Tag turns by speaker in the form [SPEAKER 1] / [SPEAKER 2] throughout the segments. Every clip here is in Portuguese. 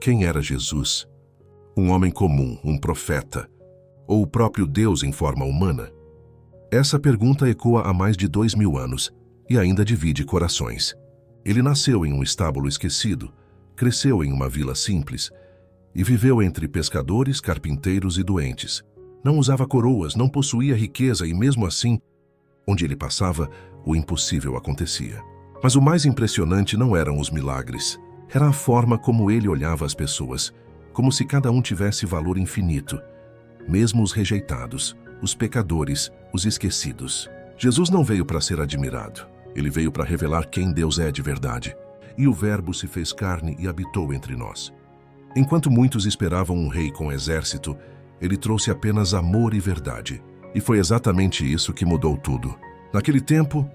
[SPEAKER 1] quem era Jesus? Um homem comum, um profeta? Ou o próprio Deus em forma humana? Essa pergunta ecoa há mais de 2000 anos e ainda divide corações. Ele nasceu em um estábulo esquecido, cresceu em uma vila simples e viveu entre pescadores, carpinteiros e doentes. Não usava coroas, não possuía riqueza e mesmo assim, onde ele passava, o impossível acontecia. Mas o mais impressionante não eram os milagres. Era a forma como ele olhava as pessoas, como se cada um tivesse valor infinito, mesmo os rejeitados, os pecadores, os esquecidos. Jesus não veio para ser admirado. Ele veio para revelar quem Deus é de verdade. E o Verbo se fez carne e habitou entre nós. Enquanto muitos esperavam um rei com exército, ele trouxe apenas amor e verdade. E foi exatamente isso que mudou tudo. Naquele tempo,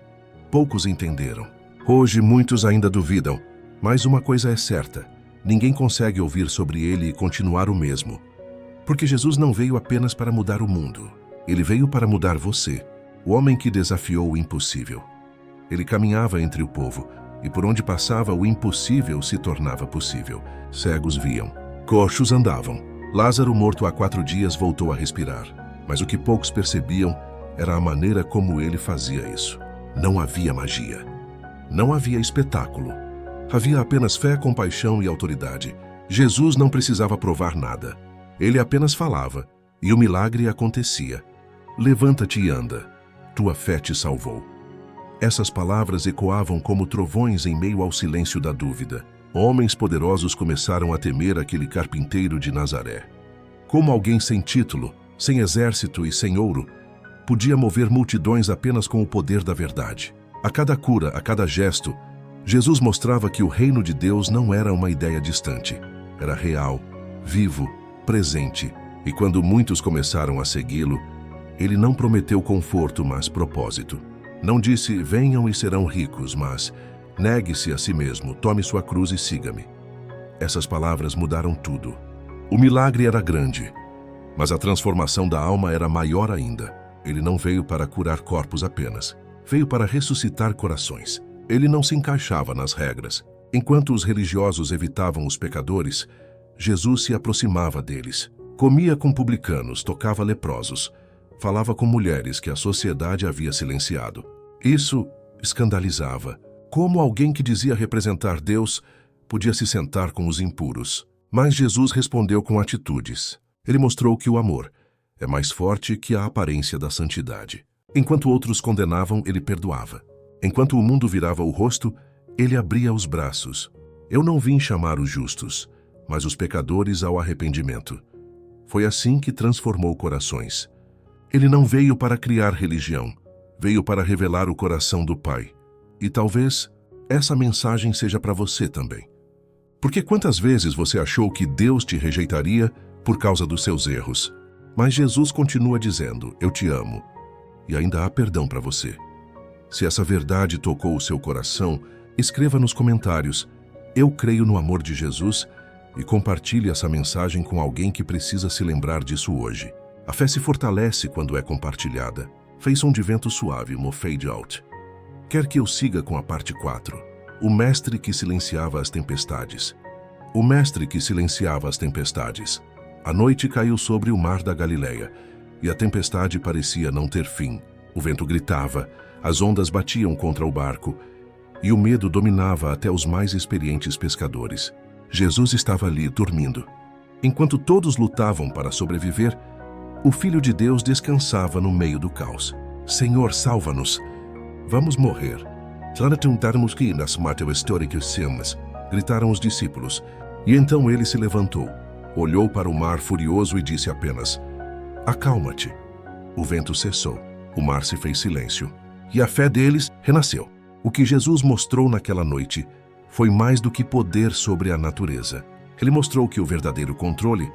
[SPEAKER 1] poucos entenderam. Hoje, muitos ainda duvidam. Mas uma coisa é certa: ninguém consegue ouvir sobre ele e continuar o mesmo. Porque Jesus não veio apenas para mudar o mundo. Ele veio para mudar você, o homem que desafiou o impossível. Ele caminhava entre o povo, e por onde passava o impossível se tornava possível. Cegos viam, coxos andavam. Lázaro, morto há 4 dias, voltou a respirar. Mas o que poucos percebiam era a maneira como ele fazia isso. Não havia magia. Não havia espetáculo. Havia apenas fé, compaixão e autoridade. Jesus não precisava provar nada. Ele apenas falava, e o milagre acontecia. Levanta-te e anda. Tua fé te salvou. Essas palavras ecoavam como trovões em meio ao silêncio da dúvida. Homens poderosos começaram a temer aquele carpinteiro de Nazaré. Como alguém sem título, sem exército e sem ouro, podia mover multidões apenas com o poder da verdade. A cada cura, a cada gesto, Jesus mostrava que o reino de Deus não era uma ideia distante. Era real, vivo, presente. E quando muitos começaram a segui-lo, ele não prometeu conforto, mas propósito. Não disse, venham e serão ricos, mas negue-se a si mesmo, tome sua cruz e siga-me. Essas palavras mudaram tudo. O milagre era grande, mas a transformação da alma era maior ainda. Ele não veio para curar corpos apenas. Veio para ressuscitar corações. Ele não se encaixava nas regras. Enquanto os religiosos evitavam os pecadores, Jesus se aproximava deles. Comia com publicanos, tocava leprosos, falava com mulheres que a sociedade havia silenciado. Isso escandalizava. Como alguém que dizia representar Deus podia se sentar com os impuros? Mas Jesus respondeu com atitudes. Ele mostrou que o amor é mais forte que a aparência da santidade. Enquanto outros condenavam, ele perdoava. Enquanto o mundo virava o rosto, ele abria os braços. Eu não vim chamar os justos, mas os pecadores ao arrependimento. Foi assim que transformou corações. Ele não veio para criar religião, veio para revelar o coração do Pai. E talvez essa mensagem seja para você também. Porque quantas vezes você achou que Deus te rejeitaria por causa dos seus erros? Mas Jesus continua dizendo, eu te amo, e ainda há perdão para você. Se essa verdade tocou o seu coração, escreva nos comentários, eu creio no amor de Jesus, e compartilhe essa mensagem com alguém que precisa se lembrar disso hoje. A fé se fortalece quando é compartilhada. Fez som de vento suave, no fade out. Quer que eu siga com a parte 4? O mestre que silenciava as tempestades. O mestre que silenciava as tempestades. A noite caiu sobre o mar da Galileia, e a tempestade parecia não ter fim. O vento gritava, as ondas batiam contra o barco, e o medo dominava até os mais experientes pescadores. Jesus estava ali, dormindo. Enquanto todos lutavam para sobreviver, o Filho de Deus descansava no meio do caos. Senhor, salva-nos! Vamos morrer. Gritaram os discípulos. E então ele se levantou, olhou para o mar furioso e disse apenas, acalma-te. O vento cessou, o mar se fez silêncio, e a fé deles renasceu. O que Jesus mostrou naquela noite foi mais do que poder sobre a natureza. Ele mostrou que o verdadeiro controle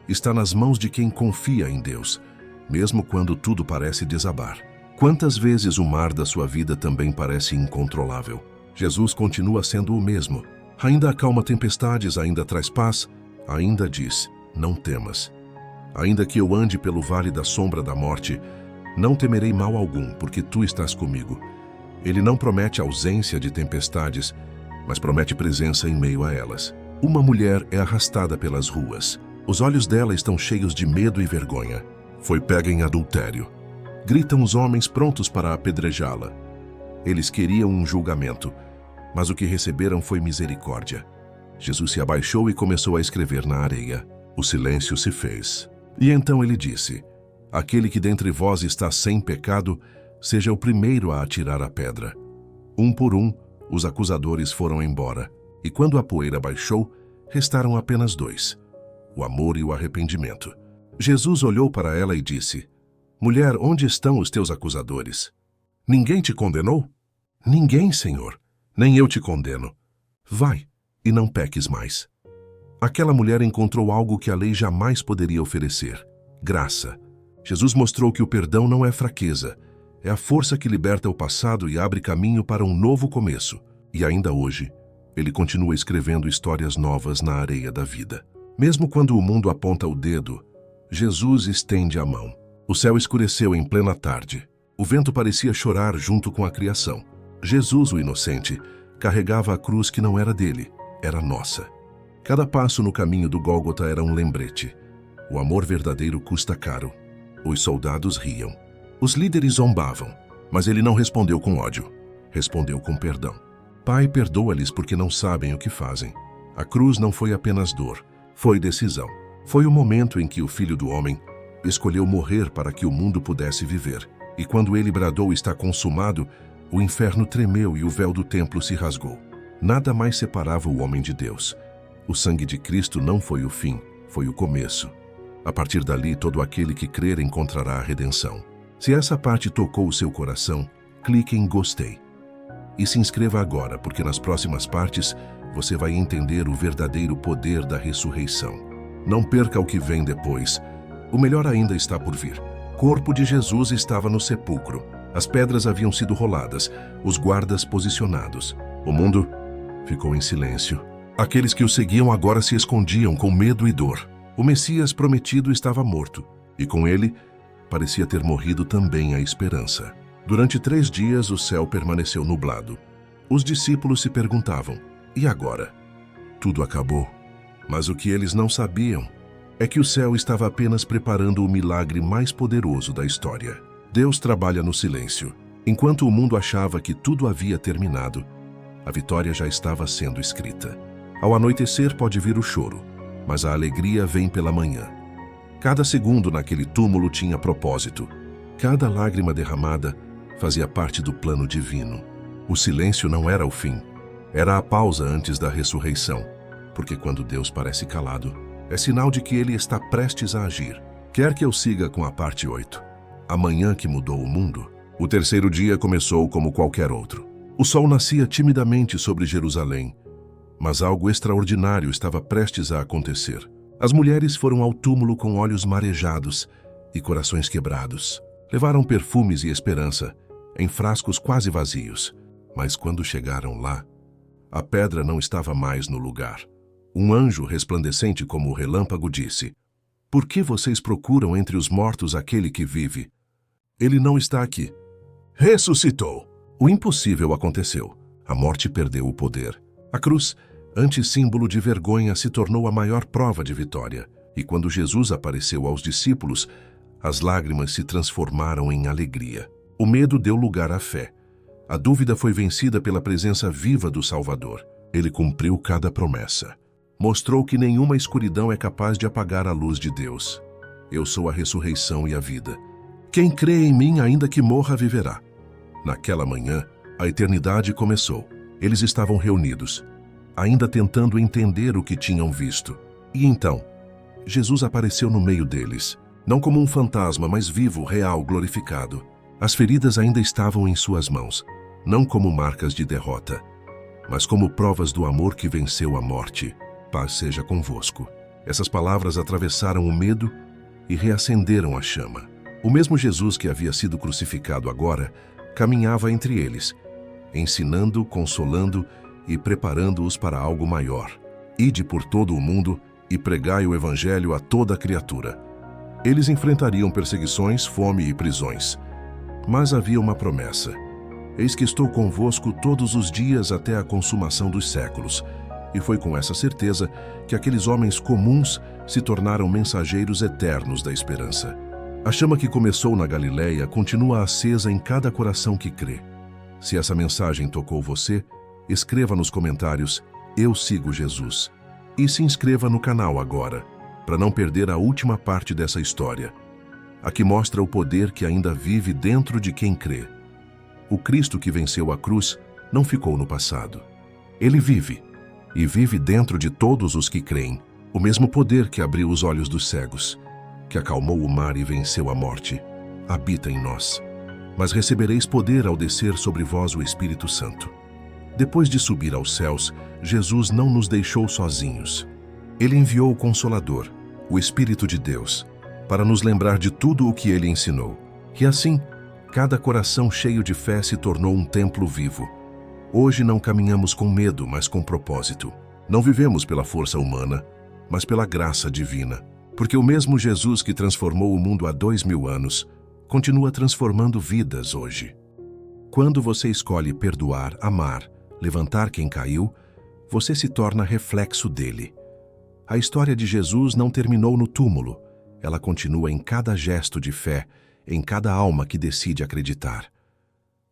[SPEAKER 1] está nas mãos de quem confia em Deus, mesmo quando tudo parece desabar. Quantas vezes o mar da sua vida também parece incontrolável? Jesus continua sendo o mesmo. Ainda acalma tempestades, ainda traz paz, ainda diz, não temas. Ainda que eu ande pelo vale da sombra da morte, não temerei mal algum, porque tu estás comigo. Ele não promete ausência de tempestades, mas promete presença em meio a elas. Uma mulher é arrastada pelas ruas. Os olhos dela estão cheios de medo e vergonha. Foi pega em adultério. Gritam os homens prontos para apedrejá-la. Eles queriam um julgamento, mas o que receberam foi misericórdia. Jesus se abaixou e começou a escrever na areia. O silêncio se fez. E então ele disse: aquele que dentre vós está sem pecado, seja o primeiro a atirar a pedra. Um por um, os acusadores foram embora, e quando a poeira baixou, restaram apenas dois: o amor e o arrependimento. Jesus olhou para ela e disse: mulher, onde estão os teus acusadores? Ninguém te condenou? Ninguém, Senhor. Nem eu te condeno. Vai, e não peques mais. Aquela mulher encontrou algo que a lei jamais poderia oferecer: graça. Jesus mostrou que o perdão não é fraqueza, é a força que liberta o passado e abre caminho para um novo começo. E ainda hoje, ele continua escrevendo histórias novas na areia da vida. Mesmo quando o mundo aponta o dedo, Jesus estende a mão. O céu escureceu em plena tarde. O vento parecia chorar junto com a criação. Jesus, o inocente, carregava a cruz que não era dele, era nossa. Cada passo no caminho do Gólgota era um lembrete. O amor verdadeiro custa caro. Os soldados riam. Os líderes zombavam, mas ele não respondeu com ódio. Respondeu com perdão. Pai, perdoa-lhes porque não sabem o que fazem. A cruz não foi apenas dor, foi decisão. Foi o momento em que o Filho do Homem escolheu morrer para que o mundo pudesse viver. E quando ele bradou está consumado, o inferno tremeu e o véu do templo se rasgou. Nada mais separava o homem de Deus. O sangue de Cristo não foi o fim, foi o começo. A partir dali, todo aquele que crer encontrará a redenção. Se essa parte tocou o seu coração, clique em gostei. E se inscreva agora, porque nas próximas partes você vai entender o verdadeiro poder da ressurreição. Não perca o que vem depois. O melhor ainda está por vir. O corpo de Jesus estava no sepulcro. As pedras haviam sido roladas, os guardas posicionados. O mundo ficou em silêncio. Aqueles que o seguiam agora se escondiam com medo e dor. O Messias prometido estava morto, e com ele parecia ter morrido também a esperança. Durante 3 dias o céu permaneceu nublado. Os discípulos se perguntavam: e agora? Tudo acabou. Mas o que eles não sabiam é que o céu estava apenas preparando o milagre mais poderoso da história. Deus trabalha no silêncio. Enquanto o mundo achava que tudo havia terminado, a vitória já estava sendo escrita. Ao anoitecer pode vir o choro, mas a alegria vem pela manhã. Cada segundo naquele túmulo tinha propósito. Cada lágrima derramada fazia parte do plano divino. O silêncio não era o fim, era a pausa antes da ressurreição, porque quando Deus parece calado, é sinal de que ele está prestes a agir. Quer que eu siga com a parte 8. Amanhã que mudou o mundo. O terceiro dia começou como qualquer outro. O sol nascia timidamente sobre Jerusalém, mas algo extraordinário estava prestes a acontecer. As mulheres foram ao túmulo com olhos marejados e corações quebrados. Levaram perfumes e esperança em frascos quase vazios. Mas quando chegaram lá, a pedra não estava mais no lugar. Um anjo resplandecente como o relâmpago disse: por que vocês procuram entre os mortos aquele que vive? Ele não está aqui. Ressuscitou. O impossível aconteceu. A morte perdeu o poder. A cruz, antes símbolo de vergonha, se tornou a maior prova de vitória. E quando Jesus apareceu aos discípulos, as lágrimas se transformaram em alegria. O medo deu lugar à fé. A dúvida foi vencida pela presença viva do Salvador. Ele cumpriu cada promessa. Mostrou que nenhuma escuridão é capaz de apagar a luz de Deus. Eu sou a ressurreição e a vida. Quem crê em mim, ainda que morra, viverá. Naquela manhã, a eternidade começou. Eles estavam reunidos, ainda tentando entender o que tinham visto. E então, Jesus apareceu no meio deles, não como um fantasma, mas vivo, real, glorificado. As feridas ainda estavam em suas mãos, não como marcas de derrota, mas como provas do amor que venceu a morte. Paz seja convosco. Essas palavras atravessaram o medo e reacenderam a chama. O mesmo Jesus que havia sido crucificado agora caminhava entre eles, ensinando, consolando e preparando-os para algo maior. Ide por todo o mundo e pregai o Evangelho a toda criatura. Eles enfrentariam perseguições, fome e prisões. Mas havia uma promessa: eis que estou convosco todos os dias até a consumação dos séculos. E foi com essa certeza que aqueles homens comuns se tornaram mensageiros eternos da esperança. A chama que começou na Galileia continua acesa em cada coração que crê. Se essa mensagem tocou você, escreva nos comentários "Eu sigo Jesus" e se inscreva no canal agora, para não perder a última parte dessa história, a que mostra o poder que ainda vive dentro de quem crê. O Cristo que venceu a cruz não ficou no passado. Ele vive, e vive dentro de todos os que creem, o mesmo poder que abriu os olhos dos cegos, que acalmou o mar e venceu a morte, habita em nós. Mas recebereis poder ao descer sobre vós o Espírito Santo. Depois de subir aos céus, Jesus não nos deixou sozinhos. Ele enviou o Consolador, o Espírito de Deus, para nos lembrar de tudo o que ele ensinou. E assim, cada coração cheio de fé se tornou um templo vivo. Hoje não caminhamos com medo, mas com propósito. Não vivemos pela força humana, mas pela graça divina. Porque o mesmo Jesus que transformou o mundo há 2000 anos, continua transformando vidas hoje. Quando você escolhe perdoar, amar, levantar quem caiu, você se torna reflexo dele. A história de Jesus não terminou no túmulo. Ela continua em cada gesto de fé, em cada alma que decide acreditar.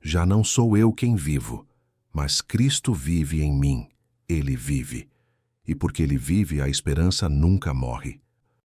[SPEAKER 1] Já não sou eu quem vivo, mas Cristo vive em mim. Ele vive. E porque ele vive, a esperança nunca morre.